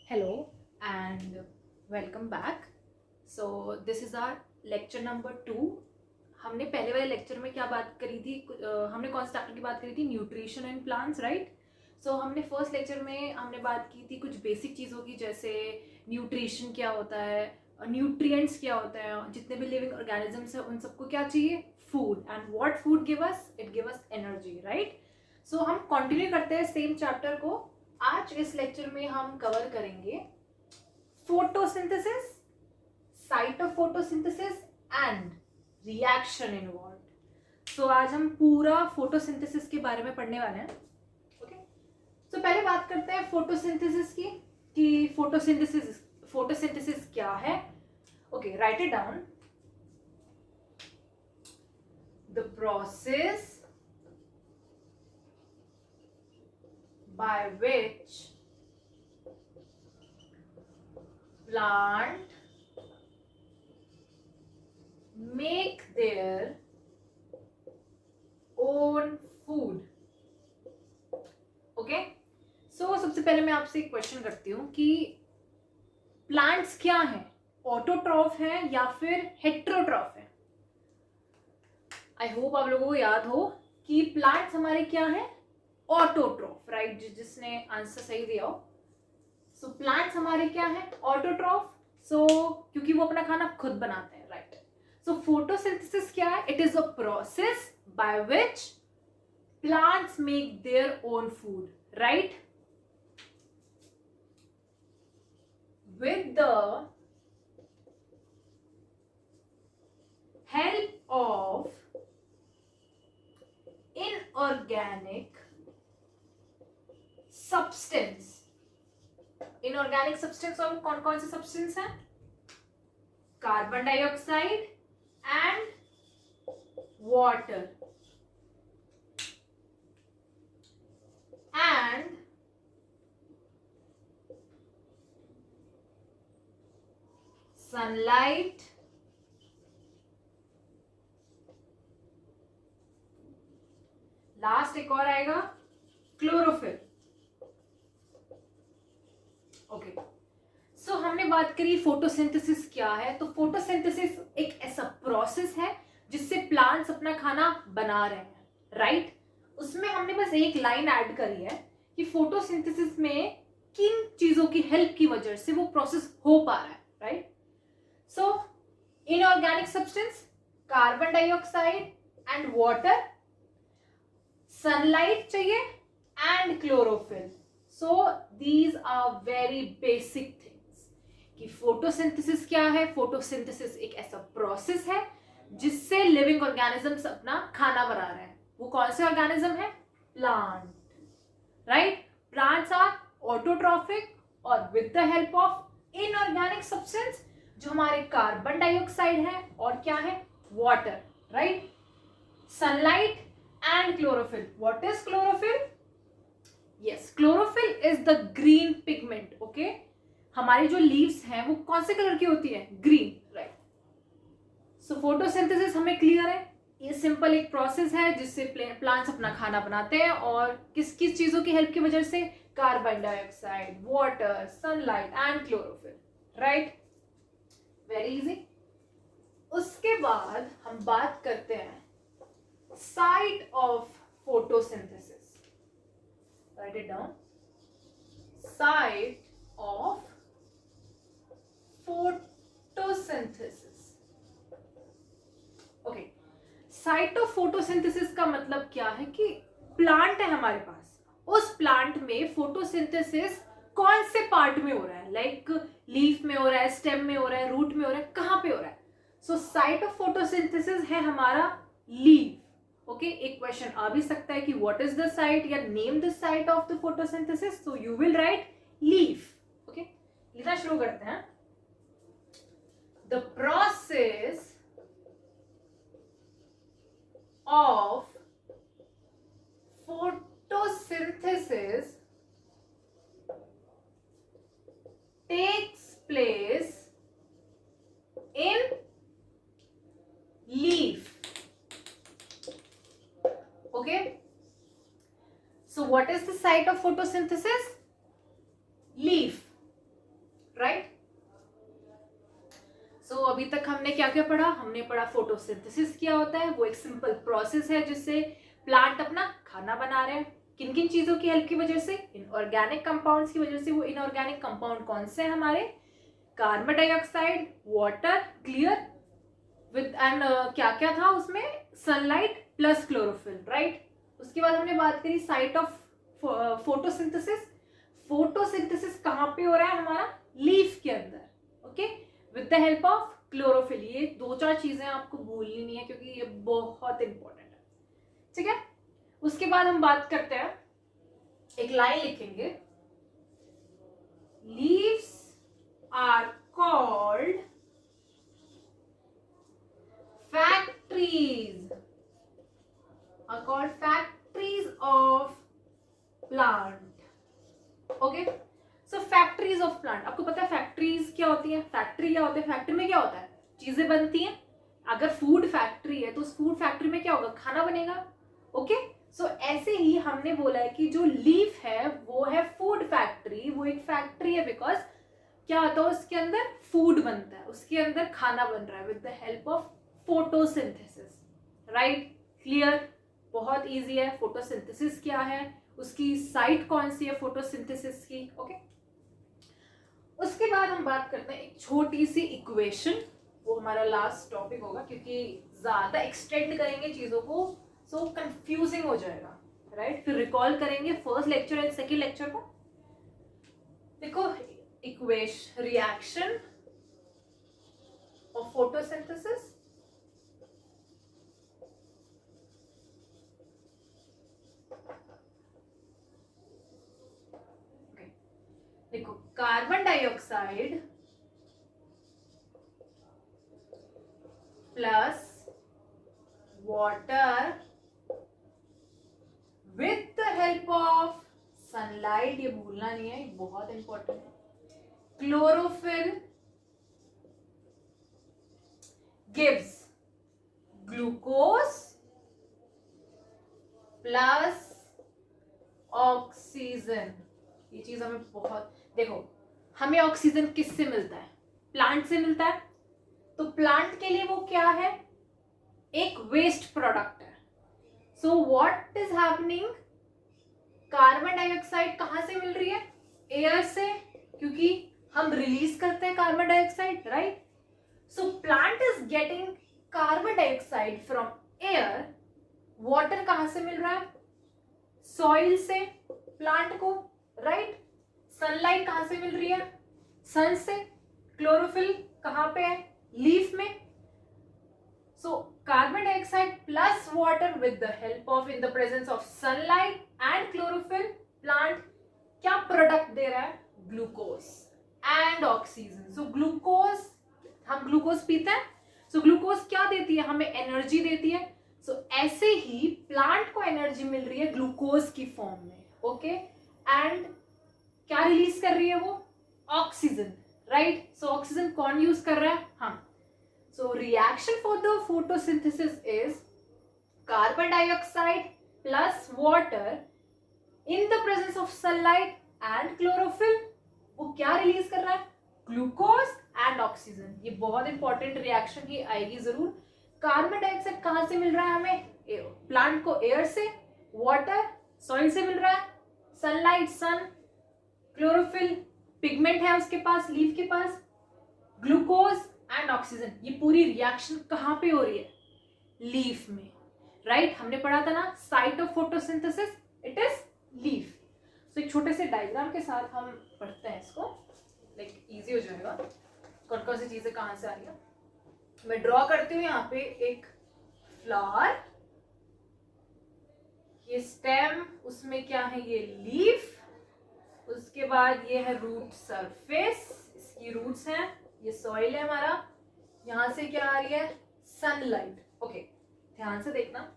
Hello and welcome back. So this is our lecture number 2. हमने पहले वाले lecture में क्या बात करी थी? हमने कौन से चैप्टर की बात करी थी? Nutrition and plants, right? So हमने फर्स्ट लेक्चर में हमने बात की थी कुछ बेसिक चीज़ों की, जैसे न्यूट्रिशन क्या होता है, न्यूट्रिएंट्स क्या होते हैं, जितने भी लिविंग ऑर्गेनिजम्स हैं उन सबको क्या चाहिए? Food. And what food give us? It give us energy, right? So हम कंटिन्यू करते हैं सेम चैप्टर को. आज इस लेक्चर में हम कवर करेंगे photosynthesis, site of photosynthesis and reaction involve. So आज हम पूरा फोटोसिंथेसिस के बारे में पढ़ने वाले हैं. ओके, सो पहले बात करते हैं फोटोसिंथेसिस की कि फोटोसिंथेसिस क्या है. Okay, write it down. The process by which plant make their own food. Okay, so सबसे पहले मैं आपसे एक क्वेश्चन करती हूँ कि प्लांट्स क्या हैं? ऑटोट्रॉफ है या फिर हेट्रोट्रॉफ है? आई होप आप लोगों को याद हो कि प्लांट्स हमारे क्या हैं? Autotroph, right? जिसने आंसर सही दिया हो. सो प्लांट्स हमारे क्या है? ऑटोट्रॉफ. सो क्योंकि वो अपना खाना खुद बनाते हैं, राइट? सो फोटोसिंथेसिस क्या है? It is a process by which plants make their own food, right? With the help of inorganic substance. Inorganic substance और कौन कौन से सब्सटेंस हैं? Carbon dioxide and water and sunlight last एक और आएगा, क्लोरोफिल. ओके, सो हमने बात करी फोटोसिंथेसिस क्या है. तो फोटोसिंथेसिस एक ऐसा प्रोसेस है जिससे प्लांट्स अपना खाना बना रहे हैं, राइट? उसमें हमने बस एक लाइन ऐड करी है कि फोटोसिंथेसिस में किन चीजों की हेल्प की वजह से वो प्रोसेस हो पा रहा है, right? So inorganic substance, carbon dioxide and water, sunlight चाहिए and chlorophyll. So these are very basic things. कि फोटोसिंथेसिस क्या है? फोटोसिंथेसिस एक ऐसा प्रोसेस है जिससे लिविंग ऑर्गेनिजम्स अपना खाना बना रहे हैं. वो कौन से ऑर्गेनिज्म है? Plant, right? Plants are autotrophic और with the help of inorganic substance जो हमारे कार्बन डाइऑक्साइड है और क्या है? Water, right? Sunlight and chlorophyll. What is chlorophyll? Yes, chlorophyll is the green pigment. Okay, हमारी जो लीव्स हैं वो कौन से कलर की होती है? Green, right? सो फोटोसिंथेसिस हमें क्लियर है. ये सिंपल एक प्रोसेस है जिससे प्लांट्स अपना खाना बनाते हैं और किस किस चीजों की हेल्प की वजह से? Carbon dioxide, water, sunlight and chlorophyll, right? Very easy. उसके बाद हम बात करते हैं site of photosynthesis. Write it down. Site of photosynthesis. Okay. Site of photosynthesis का मतलब क्या है कि प्लांट है हमारे पास, उस प्लांट में फोटोसिंथेसिस कौन से पार्ट में हो रहा है? लाइक लीफ में हो रहा है, स्टेम में हो रहा है, रूट में हो रहा है, कहाँ पे हो रहा है? सो साइट ऑफ फोटोसिंथेसिस है हमारा लीफ. ओके, एक क्वेश्चन आ भी सकता है कि व्हाट इज द साइट या name the site of the photosynthesis. So you will write leaf. Okay, लिखना शुरू करते हैं. The process of photosynthesis takes place in leaf. Okay, so what is the site of photosynthesis? Leaf. Right. So अभी तक हमने क्या क्या पढ़ा? हमने पढ़ा फोटोसिंथेसिस क्या होता है, वो एक सिंपल प्रोसेस है जिससे प्लांट अपना खाना बना रहे हैं। किन किन चीजों की हेल्प की वजह से? इनऑर्गेनिक कंपाउंड्स की वजह से। वो इनऑर्गेनिक कंपाउंड कौन से हैं हमारे? Carbon dioxide, water, clear with and क्या क्या था उसमें? Sunlight plus chlorophyll, right. उसके बाद हमने बात करी साइट ऑफ फोटोसिंथेसिस। फोटोसिंथेसिस कहाँ पे हो रहा है? हमारा लीफ के अंदर, okay, with the help of chlorophyll. ये 2-4 चीजें आपको भूलनी नहीं है क्योंकि ये बहुत इंपॉर्टेंट है, ठीक है। उसके बाद हम बात करते हैं, एक लाइन लिखेंगे, leaves are called factories, are called factories of plant, okay। so factories of plant, आपको पता है फैक्ट्रीज क्या होती है? फैक्ट्री क्या होती है? फैक्ट्री में क्या होता है? चीजें बनती हैं। अगर फूड फैक्ट्री है तो उस फूड फैक्ट्री में क्या होगा? खाना बनेगा, ओके। सो ऐसे ही हमने बोला है कि जो लीफ है वो है फूड फैक्ट्री, वो एक फैक्ट्री है बिकॉज क्या होता है उसके अंदर? फूड बनता है, उसके अंदर खाना बन रहा है with the help of photosynthesis, right. Clear? बहुत इजी है। फोटोसिंथेसिस क्या है, उसकी साइट कौन सी है फोटोसिंथेसिस की, ओके। उसके बाद हम बात करते हैं एक छोटी सी इक्वेशन, वो हमारा लास्ट टॉपिक होगा क्योंकि ज्यादा एक्सटेंड करेंगे चीजों को सो कंफ्यूजिंग हो जाएगा, राइट। फिर रिकॉल करेंगे first lecture and second lecture को। देखो, इक्वेशन, रिएक्शन ऑफ फोटोसिंथेसिस, देखो, carbon dioxide plus water with the help of sunlight, ये भूलना नहीं है, बहुत इंपॉर्टेंट है, chlorophyll gives glucose plus oxygen. ये चीज हमें बहुत, देखो, हमें ऑक्सीजन किससे मिलता है? प्लांट से मिलता है। तो प्लांट के लिए वो क्या है? एक वेस्ट प्रोडक्ट है। सो what is happening? Carbon dioxide कहां से मिल रही है? एयर से, क्योंकि हम रिलीज करते हैं carbon dioxide, right. So plant is getting carbon dioxide from air. Water कहां से मिल रहा है? सॉइल से प्लांट को, राइट। सनलाइट कहां से मिल रही है? सन से। क्लोरोफिल कहां पे है? लीफ में। So carbon dioxide plus water with the help of, in the presence of sunlight and chlorophyll, plant क्या प्रोडक्ट दे रहा है? Glucose and oxygen. So glucose, हम ग्लूकोज पीते हैं, सो ग्लूकोज क्या देती है? हमें एनर्जी देती है। सो ऐसे ही प्लांट को एनर्जी मिल रही है ग्लूकोज की फॉर्म में, ओके। एंड क्या रिलीज कर रही है वो? Oxygen, right. सो ऑक्सीजन कौन यूज कर रहा है? हम। So reaction for the photosynthesis is carbon dioxide plus water in the presence of sunlight and chlorophyll. वो क्या रिलीज कर रहा है? Glucose and oxygen. ये बहुत इंपॉर्टेंट रिएक्शन ही आएगी जरूर। कार्बन डाइऑक्साइड कहां से मिल रहा है हमें? प्लांट को एयर से, वाटर सॉइल से मिल रहा है, सनलाइट सन, क्लोरोफिल पिगमेंट है उसके पास, लीफ के पास, ग्लूकोज एंड ऑक्सीजन। ये पूरी रिएक्शन कहां पे हो रही है? लीफ में, राइट। हमने पढ़ा था ना site of photosynthesis, it is leaf. So एक छोटे से डायग्राम के साथ हम पढ़ते हैं इसको, लाइक इजी हो जाएगा कौन कौन सी चीजें कहां से आ रही है। मैं ड्रॉ करती हूँ यहाँ पे एक फ्लावर, ये स्टेम, उसमें क्या है? ये लीफ, उसके बाद ये है रूट सरफेस, इसकी रूट्स हैं, ये सॉइल है हमारा, यहां से क्या आ रही है? Sunlight, okay. ध्यान से देखना,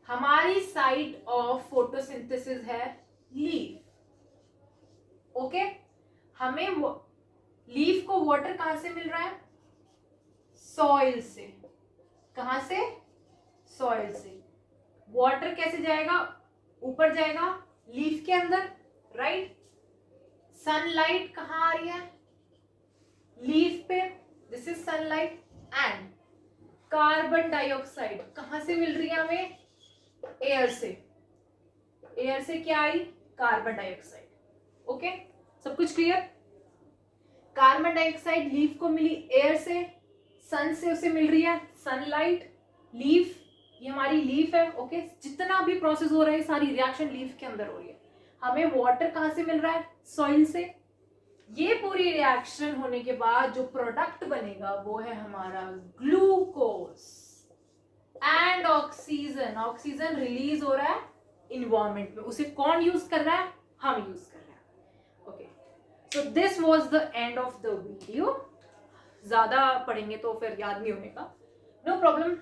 हमारी साइट ऑफ फोटोसिंथेसिस है लीफ, ओके। हमें लीफ को वाटर कहां से मिल रहा है? सॉइल से। कहां से? सॉइल से। वाटर कैसे जाएगा? ऊपर जाएगा लीफ के अंदर, राइट। सनलाइट कहाँ आ रही है, लीफ पे, this is sunlight, and carbon dioxide कहाँ से मिल रही है हमें, एयर से, एयर से क्या आई, कार्बन डाइऑक्साइड। ओके, सब कुछ क्लियर। कार्बन डाइऑक्साइड लीफ को मिली एयर से, सन से उसे मिल रही है सनलाइट, लीफ, ये हमारी लीफ है। ओके, जितना भी प्रोसेस हो रहा है सारी रिएक्शन लीफ के अंदर हो रही है। हमें वाटर कहाँ से मिल रहा है, सॉइल से। ये पूरी रिएक्शन होने के बाद जो प्रोडक्ट बनेगा वो है हमारा glucose and oxygen. Oxygen release हो रहा है इन्वायरमेंट में, उसे कौन यूज कर रहा है, हम यूज कर रहे हैं। Okay, so this was the end of the video. ज्यादा पढ़ेंगे तो फिर याद नहीं होने का, नो प्रॉब्लम।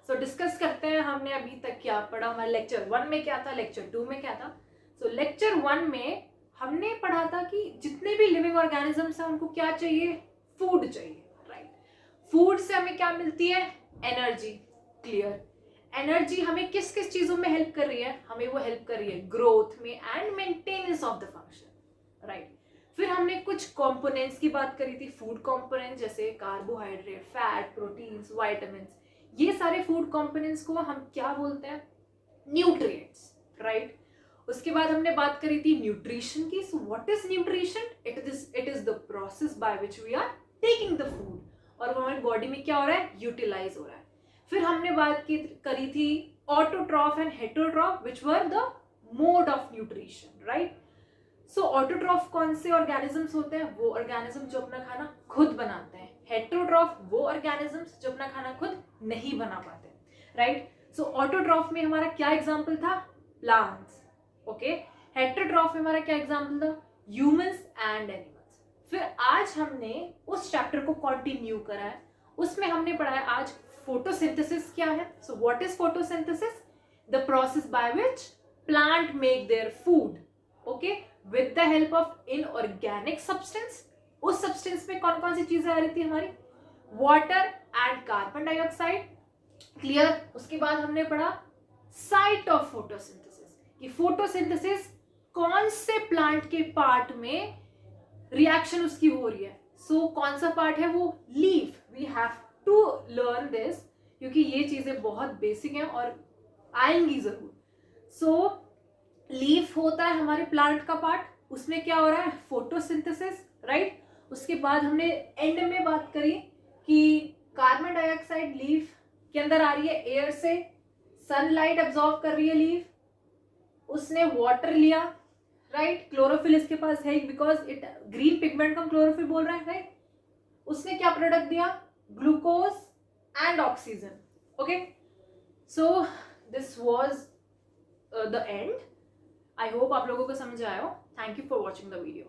सो डिस्कस करते हैं हमने अभी तक क्या पढ़ा, हमारा लेक्चर 1 में क्या था, लेक्चर 2 में क्या था। सो लेक्चर 1 में हमने पढ़ा था कि जितने भी लिविंग ऑर्गेनिजम्स हैं उनको क्या चाहिए, फूड चाहिए, राइट। फूड से हमें क्या मिलती है, एनर्जी। क्लियर। एनर्जी हमें किस किस चीजों में हेल्प कर रही है, हमें वो हेल्प कर रही है ग्रोथ में and maintenance of the function, right. फिर हमने कुछ कंपोनेंट्स की बात करी थी, फूड कंपोनेंट्स, जैसे कार्बोहाइड्रेट, फैट, प्रोटीन्स, विटामिन्स। ये सारे फूड कंपोनेंट्स को हम क्या बोलते हैं, न्यूट्रिएंट्स, राइट। उसके बाद हमने बात करी थी न्यूट्रिशन की। So what is nutrition, it is the process by which we are taking the food, और हमारी बॉडी में क्या हो रहा है, यूटिलाइज हो रहा है। फिर हमने बात करी थी autotroph and heterotroph, which were the mode of nutrition, right. So autotroph कौन से ऑर्गेनिजम्स होते हैं, वो ऑर्गेनिज्म जो अपना खाना खुद बनाते हैं। हेटरोट्रॉफ वो ऑर्गेनिजम्स जो अपना खाना खुद नहीं बना पाते, राइट। सो ऑटोट्रॉफ में हमारा क्या एग्जांपल था, प्लांट्स। ओके, हेटरोट्रॉफ में हमारा क्या एग्जांपल था, ह्यूमंस एंड एनिमल्स। फिर आज हमने उस चैप्टर को कंटिन्यू करा है, उसमें हमने पढ़ा है आज फोटोसिंथेसिस क्या है। सो what is photosynthesis, the process by which plant make their food, okay, with the help of inorganic substance. उस सब्सटेंस में कौन कौन सी चीजें आ रही थी हमारी, water and carbon dioxide. Clear. उसके बाद हमने पढ़ा साइट ऑफ फोटोसिंथेसिस, कि फोटोसिंथेसिस कौन से प्लांट के पार्ट में रिएक्शन उसकी हो रही है। सो कौन सा पार्ट है वो, leaf. We have to learn this, क्योंकि ये चीजें बहुत बेसिक हैं और आएंगी जरूर। सो लीफ होता है हमारे प्लांट का पार्ट, उसमें क्या हो रहा है, फोटोसिंथेसिस, राइट। उसके बाद हमने एंड में बात करी कि कार्बन डाइऑक्साइड लीफ के अंदर आ रही है एयर से, सनलाइट एब्जॉर्ब कर रही है लीफ, उसने वाटर लिया, राइट। क्लोरोफिल इसके पास है बिकॉज इट ग्रीन पिगमेंट का क्लोरोफिल बोल रहा है, राइट। उसने क्या प्रोडक्ट दिया, glucose and oxygen. Okay, so this was the end. I hope आप लोगों को समझ आया हो। Thank you for watching the video.